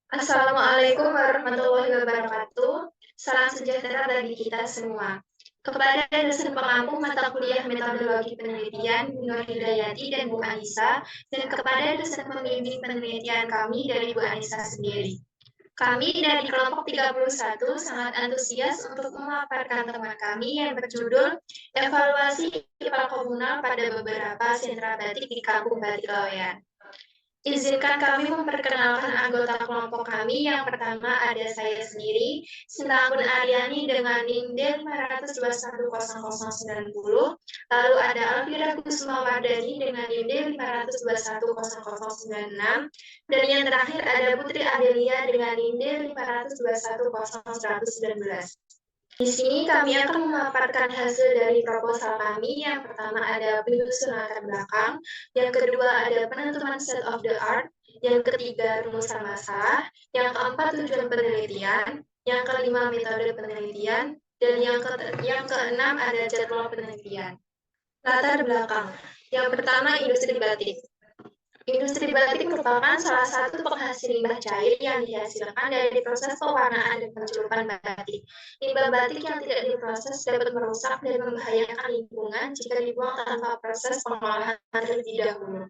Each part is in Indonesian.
Assalamualaikum warahmatullahi wabarakatuh. Salam sejahtera bagi kita semua. Kepada dosen pengampu mata kuliah metodologi penelitian Nur Hidayati dan Bu Anissa, dan kepada dosen pembimbing penelitian kami dari Bu Anissa sendiri. Kami dari kelompok 31 sangat antusias untuk memaparkan teman kami yang berjudul Evaluasi IPA Komunal pada beberapa sentra batik di Kampung Batik Laweyan. Izinkan kami memperkenalkan anggota kelompok kami. Yang pertama ada saya sendiri, Sintakun Aryani dengan NIM D5210090, lalu ada Alvira Kusumawardani dengan NIM D5210096, dan yang terakhir ada Putri Adelia dengan NIM D5210119. Di sini kami akan memaparkan hasil dari proposal kami. Yang pertama ada penyusunan latar belakang, yang kedua ada penentuan state of the art, yang ketiga rumusan masalah, yang keempat tujuan penelitian, yang kelima metode penelitian, dan yang keenam ada jadwal penelitian. Latar belakang. Yang pertama industri batik. Industri batik merupakan salah satu penghasil limbah cair yang dihasilkan dari proses pewarnaan dan pencelupan batik. Limbah batik yang tidak diproses dapat merusak dan membahayakan lingkungan jika dibuang tanpa proses pengolahan terlebih dahulu.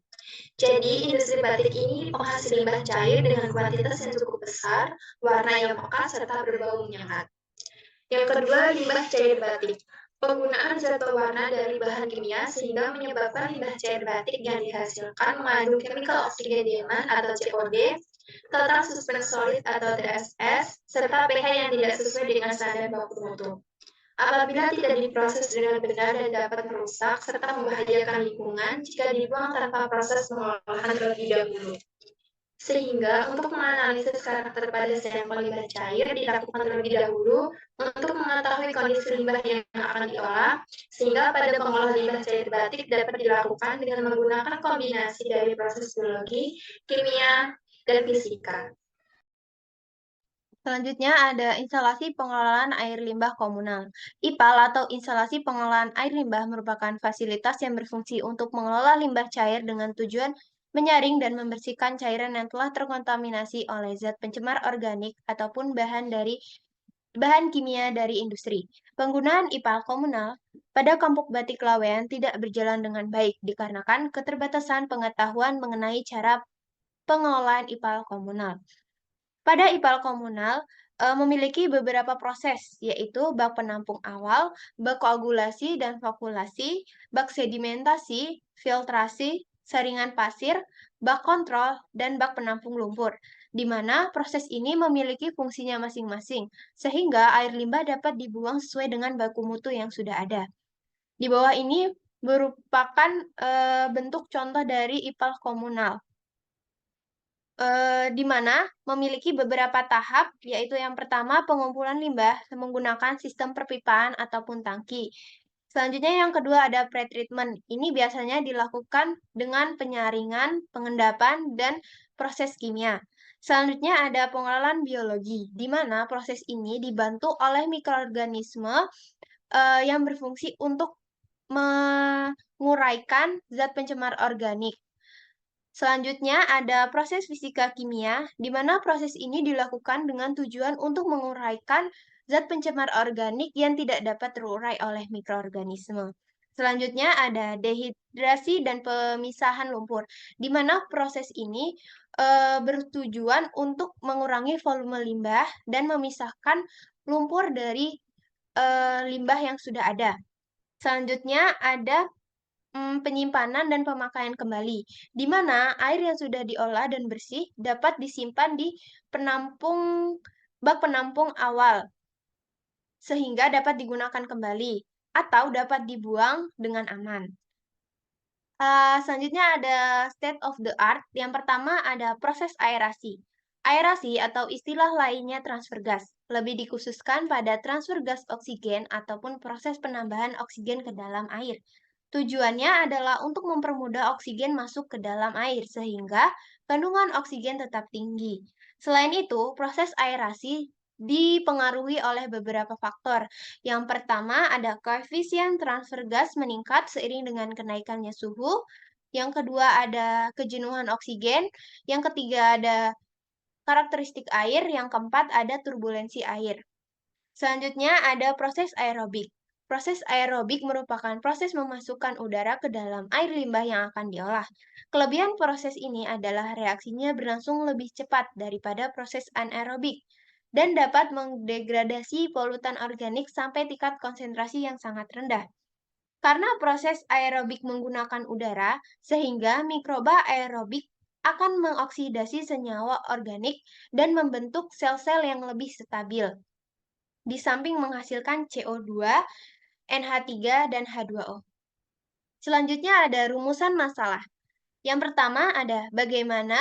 Jadi, industri batik ini penghasil limbah cair dengan kuantitas yang cukup besar, warna yang pekat, serta berbau menyengat. Yang kedua, limbah cair batik. Penggunaan zat pewarna dari bahan kimia sehingga menyebabkan limbah cair batik yang dihasilkan mengandung chemical oxygen atau COD, total suspend solid atau TSS, serta pH yang tidak sesuai dengan standar baku mutu. Apabila tidak diproses dengan benar dan dapat merusak serta membahayakan lingkungan jika dibuang tanpa proses pengolahan terlebih dahulu. Sehingga untuk menganalisis karakter pada sampel limbah cair dilakukan terlebih dahulu untuk mengetahui kondisi limbah yang akan diolah, sehingga pada pengolahan limbah cair batik dapat dilakukan dengan menggunakan kombinasi dari proses biologi, kimia, dan fisika. Selanjutnya ada instalasi pengelolaan air limbah komunal. IPAL atau instalasi pengelolaan air limbah merupakan fasilitas yang berfungsi untuk mengelola limbah cair dengan tujuan menyaring dan membersihkan cairan yang telah terkontaminasi oleh zat pencemar organik ataupun bahan kimia dari industri. Penggunaan IPAL komunal pada Kampung Batik Laweyan tidak berjalan dengan baik dikarenakan keterbatasan pengetahuan mengenai cara pengelolaan IPAL komunal. Pada IPAL komunal, memiliki beberapa proses, yaitu bak penampung awal, bak koagulasi dan vakulasi, bak sedimentasi, filtrasi, saringan pasir, bak kontrol, dan bak penampung lumpur, di mana proses ini memiliki fungsinya masing-masing, sehingga air limbah dapat dibuang sesuai dengan baku mutu yang sudah ada. Di bawah ini merupakan bentuk contoh dari IPAL komunal. Di mana memiliki beberapa tahap, yaitu yang pertama pengumpulan limbah menggunakan sistem perpipaan ataupun tangki. Selanjutnya yang kedua ada pretreatment. Ini biasanya dilakukan dengan penyaringan, pengendapan, dan proses kimia. Selanjutnya ada pengelolaan biologi, di mana proses ini dibantu oleh mikroorganisme yang berfungsi untuk menguraikan zat pencemar organik. Selanjutnya ada proses fisika kimia, di mana proses ini dilakukan dengan tujuan untuk menguraikan zat pencemar organik yang tidak dapat terurai oleh mikroorganisme. Selanjutnya ada dehidrasi dan pemisahan lumpur, di mana proses ini bertujuan untuk mengurangi volume limbah dan memisahkan lumpur dari limbah yang sudah ada. Selanjutnya ada penyimpanan dan pemakaian kembali, di mana air yang sudah diolah dan bersih dapat disimpan di bak penampung awal, sehingga dapat digunakan kembali, atau dapat dibuang dengan aman. Selanjutnya ada state of the art. Yang pertama ada proses aerasi. Aerasi atau istilah lainnya transfer gas, lebih dikhususkan pada transfer gas oksigen ataupun proses penambahan oksigen ke dalam air. Tujuannya adalah untuk mempermudah oksigen masuk ke dalam air sehingga kandungan oksigen tetap tinggi. Selain itu, proses aerasi dipengaruhi oleh beberapa faktor. Yang pertama ada koefisien transfer gas meningkat seiring dengan kenaikannya suhu. Yang kedua ada kejenuhan oksigen. Yang ketiga ada karakteristik air, yang keempat ada turbulensi air. Selanjutnya ada proses aerobik. Proses aerobik merupakan proses memasukkan udara ke dalam air limbah yang akan diolah. Kelebihan proses ini adalah reaksinya berlangsung lebih cepat daripada proses anaerobik dan dapat mendegradasi polutan organik sampai tingkat konsentrasi yang sangat rendah. Karena proses aerobik menggunakan udara, sehingga mikroba aerobik akan mengoksidasi senyawa organik dan membentuk sel-sel yang lebih stabil di samping menghasilkan CO2, NH3, dan H2O. Selanjutnya ada rumusan masalah. Yang pertama ada bagaimana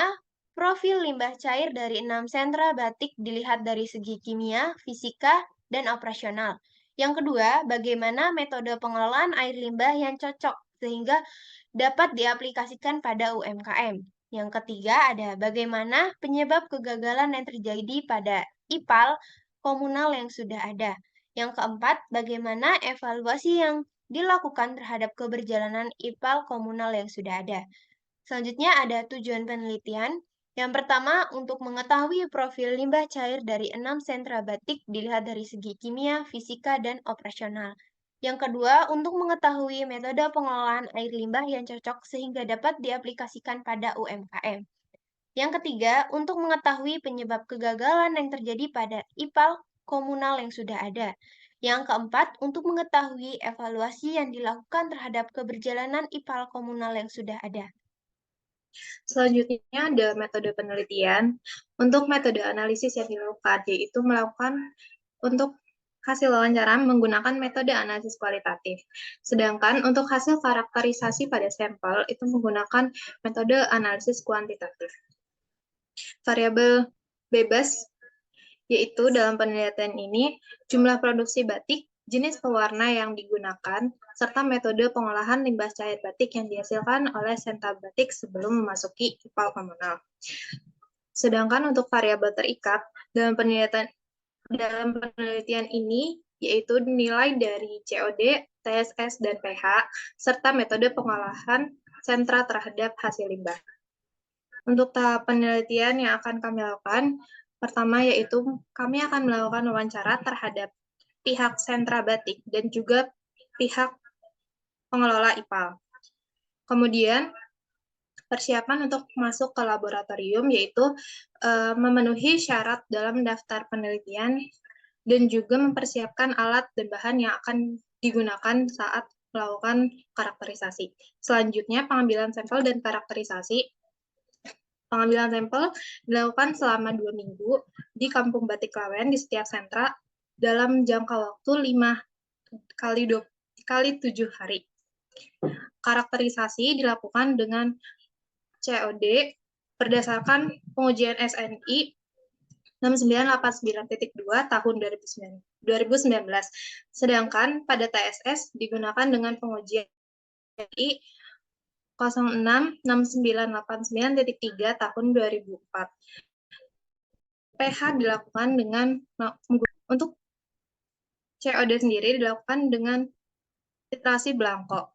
profil limbah cair dari 6 sentra batik dilihat dari segi kimia, fisika, dan operasional. Yang kedua, bagaimana metode pengelolaan air limbah yang cocok sehingga dapat diaplikasikan pada UMKM. Yang ketiga ada bagaimana penyebab kegagalan yang terjadi pada IPAL komunal yang sudah ada. Yang keempat, bagaimana evaluasi yang dilakukan terhadap keberjalanan IPAL komunal yang sudah ada. Selanjutnya ada tujuan penelitian. Yang pertama, untuk mengetahui profil limbah cair dari 6 sentra batik dilihat dari segi kimia, fisika, dan operasional. Yang kedua, untuk mengetahui metode pengelolaan air limbah yang cocok sehingga dapat diaplikasikan pada UMKM. Yang ketiga, untuk mengetahui penyebab kegagalan yang terjadi pada IPAL komunal yang sudah ada. Yang keempat, untuk mengetahui evaluasi yang dilakukan terhadap keberjalanan IPAL komunal yang sudah ada. Selanjutnya ada metode penelitian. Untuk metode analisis yang dilakukan, yaitu melakukan untuk hasil wawancara menggunakan metode analisis kualitatif. Sedangkan untuk hasil karakterisasi pada sampel itu menggunakan metode analisis kuantitatif. Variabel bebas yaitu dalam penelitian ini jumlah produksi batik, jenis pewarna yang digunakan, serta metode pengolahan limbah cair batik yang dihasilkan oleh sentra batik sebelum memasuki IPAL komunal. Sedangkan untuk variabel terikat dalam penelitian ini yaitu nilai dari COD, TSS, dan pH, serta metode pengolahan sentra terhadap hasil limbah. Untuk tahap penelitian yang akan kami lakukan, pertama yaitu kami akan melakukan wawancara terhadap pihak sentra batik dan juga pihak pengelola IPAL. Kemudian persiapan untuk masuk ke laboratorium yaitu memenuhi syarat dalam daftar penelitian dan juga mempersiapkan alat dan bahan yang akan digunakan saat melakukan karakterisasi. Selanjutnya pengambilan sampel dan karakterisasi. Pengambilan sampel dilakukan selama 2 minggu di Kampung Batik Klawen di setiap sentra dalam jangka waktu 5 kali 7 hari. Karakterisasi dilakukan dengan COD berdasarkan pengujian SNI 6989.2 tahun 2019. Sedangkan pada TSS digunakan dengan pengujian SNI 066989.3 tahun 2004. pH dilakukan dengan untuk COD sendiri dilakukan dengan titrasi Blanco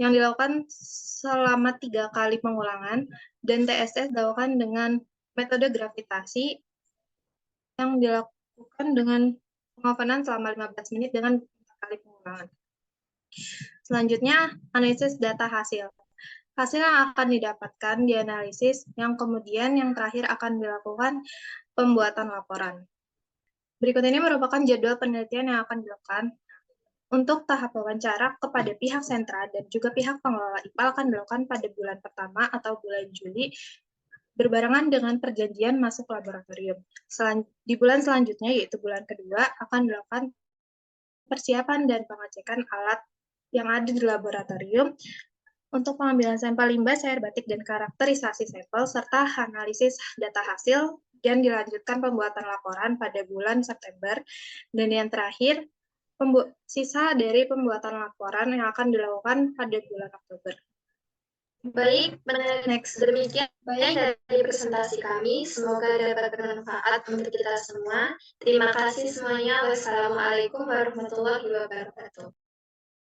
yang dilakukan selama 3 kali pengulangan dan TSS dilakukan dengan metode gravitasi yang dilakukan dengan pengovenan selama 15 menit dengan 4 kali pengulangan. Selanjutnya, analisis data hasil. Hasil yang akan didapatkan dianalisis, yang kemudian yang terakhir akan dilakukan pembuatan laporan. Berikut ini merupakan jadwal penelitian yang akan dilakukan. Untuk tahap wawancara kepada pihak sentra dan juga pihak pengelola IPAL akan dilakukan pada bulan pertama atau bulan Juli, berbarengan dengan perjanjian masuk laboratorium. Di bulan selanjutnya, yaitu bulan kedua, akan dilakukan persiapan dan pengecekan alat yang ada di laboratorium untuk pengambilan sampel limbah cair batik dan karakterisasi sampel, serta analisis data hasil, dan dilanjutkan pembuatan laporan pada bulan September. Dan yang terakhir, sisa dari pembuatan laporan yang akan dilakukan pada bulan Oktober. Baik, demikian dari presentasi kami. Semoga dapat bermanfaat untuk kita semua. Terima kasih semuanya. Wassalamualaikum warahmatullahi wabarakatuh.